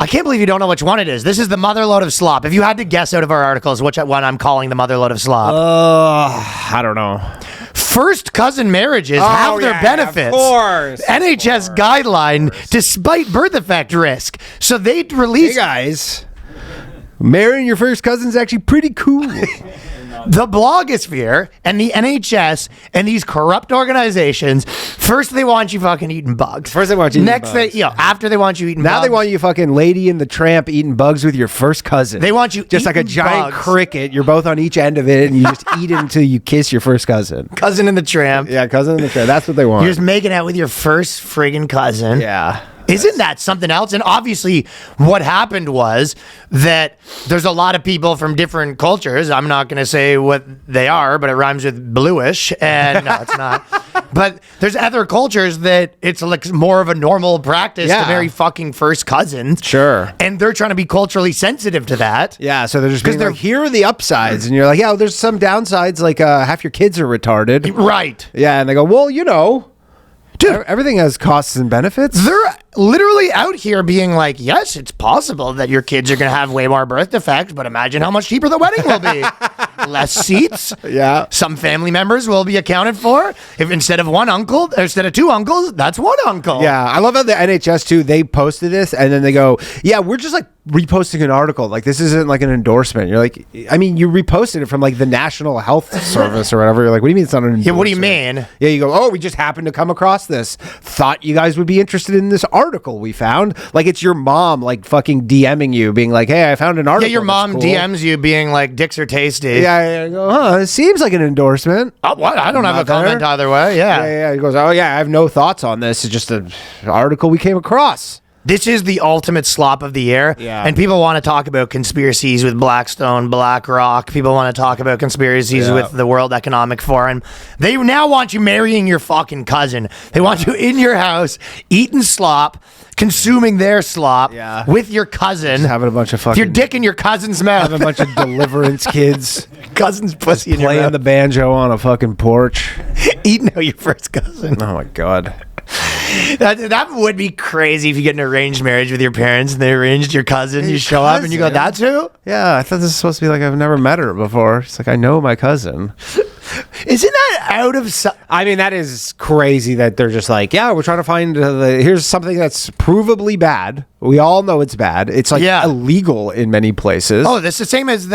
I can't believe you don't know which one it is. This is the motherload of slop. If you had to guess out of our articles which one I'm calling the motherload of slop. I don't know. First cousin marriages have their benefits. Of course. NHS guideline despite birth defect risk. So they released... Hey, guys. Marrying your first cousin is actually pretty cool. The blogosphere and the NHS and these corrupt organizations, first they want you fucking eating bugs. First they want you eating bugs. After they want you eating bugs. Now they want you fucking Lady and the Tramp eating bugs with your first cousin. They want you just like a giant cricket. You're both on each end of it and you just eat it until you kiss your first cousin. Cousin and the Tramp. Yeah, cousin and the Tramp. That's what they want. You're just making out with your first friggin' cousin. Yeah. Isn't that something else? And obviously what happened was that there's a lot of people from different cultures. I'm not going to say what they are, but it rhymes with bluish. And no, it's not. But there's other cultures that it's like more of a normal practice to marry fucking first cousins. Sure. And they're trying to be culturally sensitive to that. Yeah, so they're just being like, here are the upsides. And you're like, yeah, well, there's some downsides, like half your kids are retarded. Right. Yeah, and they go, well, you know. Dude, everything has costs and benefits. They're literally out here being like, yes, it's possible that your kids are going to have way more birth defects, but imagine how much cheaper the wedding will be. Less seats. Yeah. Some family members will be accounted for. If instead of two uncles, that's one uncle. Yeah, I love how the NHS too, they posted this and then they go, yeah, we're just like reposting an article. Like this isn't like an endorsement. You're like, I mean, you reposted it from like the National Health Service or whatever. You're like, what do you mean it's not an endorsement? Yeah, what do you mean? Yeah, you go, oh, we just happened to come across this. Thought you guys would be interested in this article we found. Like it's your mom like fucking DMing you being like, hey, I found an article. Yeah, your mom DMs you being like, dicks are tasty. Yeah, I go, huh, it seems like an endorsement. Oh, what? I don't have a comment either way. Yeah. He goes, oh yeah, I have no thoughts on this. It's just an article we came across. This is the ultimate slop of the year. Yeah. And people want to talk about conspiracies with Blackstone, BlackRock. People want to talk about conspiracies with the World Economic Forum. They now want you marrying your fucking cousin. They want you in your house, eating slop, consuming their slop with your cousin. Just having a bunch of fucking... Your dick in your cousin's mouth. Having a bunch of Deliverance kids. Cousin's pussy in your mouth. Playing the banjo on a fucking porch. Eating out your first cousin. Oh my God. That would be crazy if you get an arranged marriage with your parents and they arranged your cousin. You show up and you go, that's who? Yeah, I thought this was supposed to be like I've never met her before. It's like I know my cousin. Isn't that out of... I mean, that is crazy that they're just like, yeah, we're trying to find here's something that's provably bad. We all know it's bad. It's like illegal in many places. Oh, that's the same with...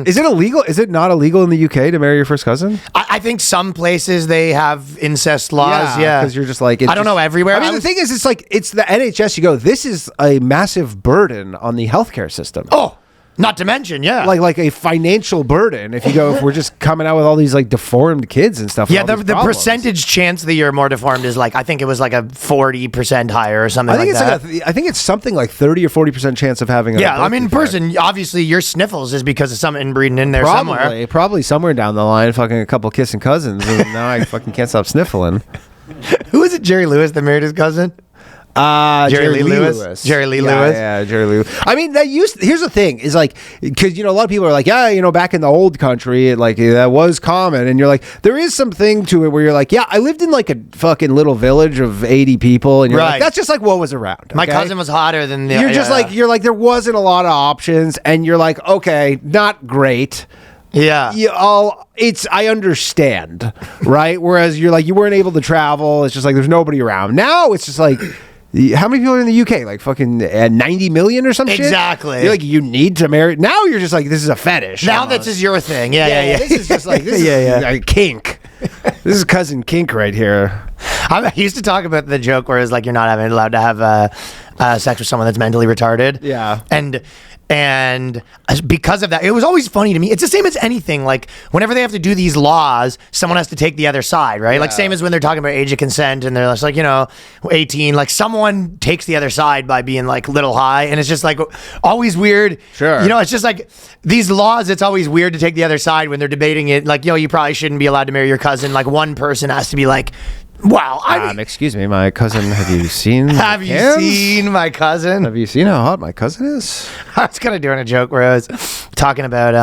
Is it illegal? Is it not illegal in the UK to marry your first cousin? I think some places they have incest laws. Yeah. Because you're just like... I don't know everywhere. I mean, the thing is, it's like, it's the NHS. You go, this is a massive burden on the healthcare system. Oh, not to mention, like a financial burden. If you go, if we're just coming out with all these like deformed kids and stuff. Yeah, the percentage chance that you're more deformed is like, I think it was like a 40% higher or something like that. I think it's something like 30 or 40% chance of having. I mean, person, obviously your sniffles is because of some inbreeding in there somewhere. Probably somewhere down the line, fucking a couple kissing cousins, and now I fucking can't stop sniffling. Who is it? Jerry Lewis that married his cousin? Jerry Lee Lewis. Jerry Lee Lewis. Yeah, Jerry Lee Lewis. I mean, here's the thing, is like, because, you know, a lot of people are like, yeah, you know, back in the old country, that was common. And you're like, there is something to it where you're like, yeah, I lived in like a fucking little village of 80 people. And you're like, that's just like what was around. Okay? My cousin was hotter than the... You're like, there wasn't a lot of options. And you're like, okay, not great. Yeah. I understand, right? Whereas you're like, you weren't able to travel. It's just like, there's nobody around. Now it's just like, how many people are in the UK? Like fucking 90 million or some shit? Exactly. You're like, you need to marry. Now you're just like, this is a fetish. Now this is your thing. Yeah. This is just like, this is a kink. This is cousin kink right here. I used to talk about the joke where it's like, you're not allowed to have sex with someone that's mentally retarded. Yeah. And because of that, it was always funny to me. It's the same as anything. Like, whenever they have to do these laws, someone has to take the other side, right? Like, same as when they're talking about age of consent and they're just like, 18. Like, someone takes the other side by being, like, little high. And it's just, like, always weird. Sure. It's just, like, these laws, it's always weird to take the other side when they're debating it. Like, you probably shouldn't be allowed to marry your cousin. Like, one person has to be like... Wow. Excuse me, my cousin. Have you seen? Have you seen my cousin? Have you seen how hot my cousin is? I was kind of doing a joke where I was talking about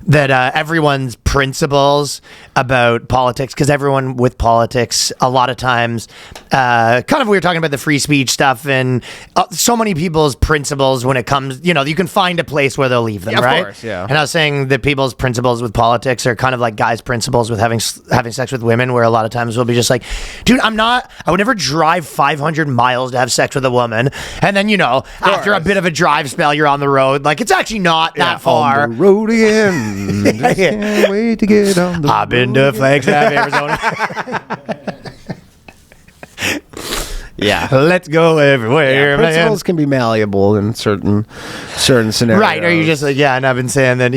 that everyone's principles about politics, because everyone with politics, a lot of times, kind of we were talking about the free speech stuff, and so many people's principles when it comes, you can find a place where they'll leave them, right? Of course, yeah. And I was saying that people's principles with politics are kind of like guys' principles with having sex with women, where a lot of times we'll be just like, dude, I would never drive 500 miles to have sex with a woman, and then after a bit of a drive spell, you're on the road, like it's actually not that far. On the road again. Just can't wait to get on the I've been to Flagstaff, Arizona. Yeah. Let's go everywhere, man. Principles can be malleable in certain scenarios. Right. Or you just like, and I've been saying that,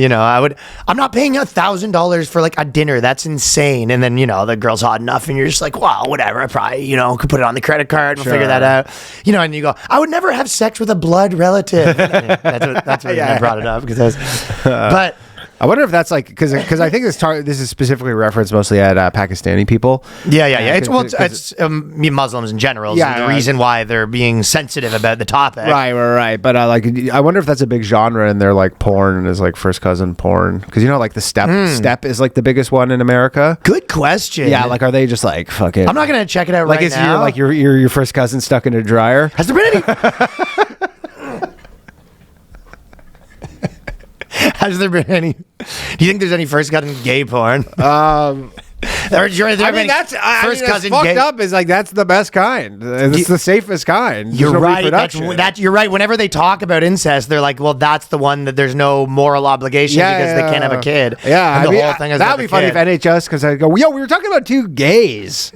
I'm not paying $1,000 for like a dinner. That's insane. And then, the girl's hot enough and you're just like, well, whatever. I probably, could put it on the credit card. We'll figure that out. And you go, I would never have sex with a blood relative. That's what I brought it up because but I wonder if that's like because I think this is specifically referenced mostly at Pakistani people. Yeah. It's Muslims in general. Yeah, the reason why they're being sensitive about the topic. Right. But I wonder if that's a big genre in their like porn is like first cousin porn because like the step is like the biggest one in America. Good question. Yeah, like are they just like fucking? I'm not gonna check it out like right now. Like your first cousin stuck in a dryer. Has there been any? Has there been any? Do you think there's any first cousin gay porn? Cousin fucked up is like that's the best kind. It's the safest kind. You're right. You're right. Whenever they talk about incest, they're like, "Well, that's the one that there's no moral obligation because they can't have a kid." Yeah, and the whole thing is that'd be funny if NHS because I go, we were talking about two gays.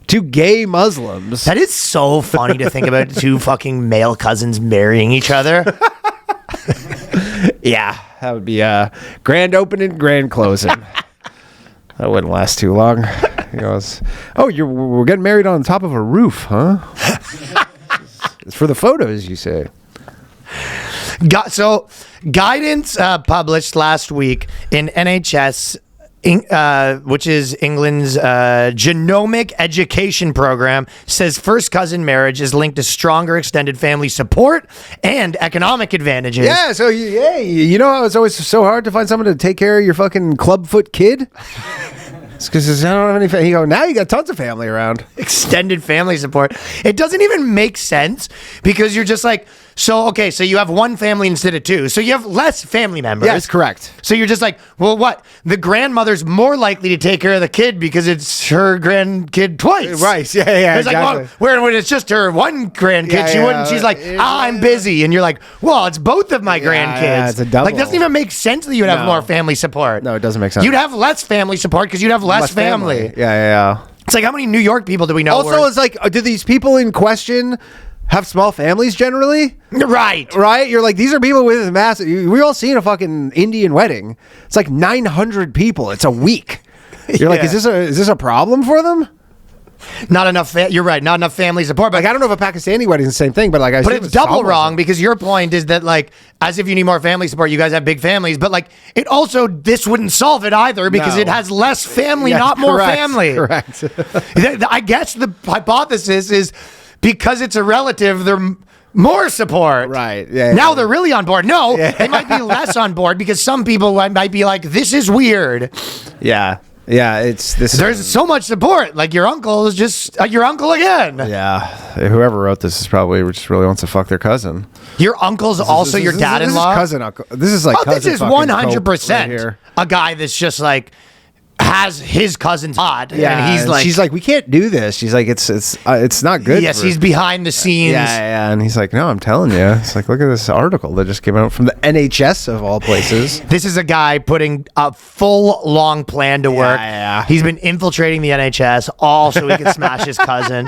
Two gay Muslims. That is so funny to think about two fucking male cousins marrying each other. Yeah, that would be a grand opening, grand closing. That wouldn't last too long. He goes, we're getting married on top of a roof, huh? It's for the photos, you say. So, guidance published last week in NHS, which is England's genomic education program, says first cousin marriage is linked to stronger extended family support and economic advantages. Yeah, so it's always so hard to find someone to take care of your fucking clubfoot kid. It's because I don't have any family. Now you got tons of family around. Extended family support. It doesn't even make sense because you're just like, so you have one family instead of two. So you have less family members. Yes, correct. So you're just like, well, what? The grandmother's more likely to take care of the kid because it's her grandkid twice. Right. Yeah. It's exactly. like, well, when it's just her one grandkid, she wouldn't. She's like, I'm busy. And you're like, well, it's both of my grandkids. Yeah, it's a double. Like, it doesn't even make sense that you'd have more family support. No, it doesn't make sense. You'd have less family support because you'd have less family. Yeah. It's like, how many New York people do we know? Also, it's like, do these people in question have small families generally? Right. You're like, these are people with massive. We all seen a fucking Indian wedding. It's like 900 people. It's a week. You're like, is this a problem for them? Not enough. You're right. Not enough family support. But like, I don't know if a Pakistani wedding is the same thing, but like, but it's double wrong because your point is that like, as if you need more family support, you guys have big families. But like, this wouldn't solve it either because it has less family, not more family. Correct. I guess the hypothesis is because it's a relative, they're more support. Right. Yeah. Now they're really on board. No, they might be less on board because some people might be like, this is weird. Yeah. Yeah, There's so much support. Like your uncle is just your uncle again. Yeah, whoever wrote this is probably just really wants to fuck their cousin. Your uncle's also your dad-in-law. This is cousin uncle. This is like this is 100% a guy that's just like has his cousin's hot. Yeah, and she's like, we can't do this. She's like, it's not good. Yes, he's behind the scenes. Yeah, and he's like, no, I'm telling you. It's like, look at this article that just came out from the NHS of all places. This is a guy putting a full long plan to work. Yeah. He's been infiltrating the NHS all so he can smash his cousin,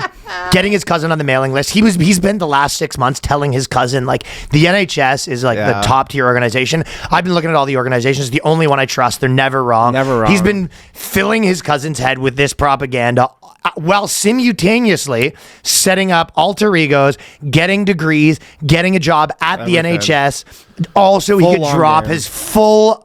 getting his cousin on the mailing list. He's been the last 6 months telling his cousin like the NHS is like the top tier organization. I've been looking at all the organizations. The only one I trust. They're never wrong. Never wrong. He's been filling his cousin's head with this propaganda while simultaneously setting up alter egos, getting degrees, getting a job at the NHS. Also, he could drop his full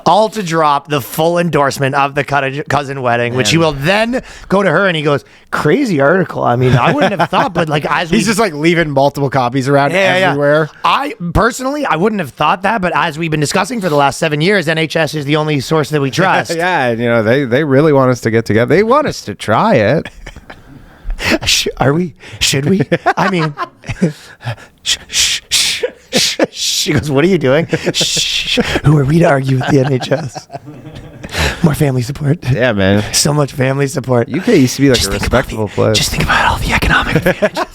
all to drop the full endorsement of the cousin wedding, which he will then go to her and he goes, crazy article. I mean, I wouldn't have thought, but like as He's just like leaving multiple copies around everywhere. I personally, I wouldn't have thought that, but as we've been discussing for the last 7 years, NHS is the only source that we trust. Yeah, and, you know, they really want us to get together. They want us to try it. Are we? Should we? I mean, she goes, what are you doing? Who are we to argue with the NHS? More family support. Yeah, man. So much family support. UK used to be like a respectable place. Just think about all the economic advantages.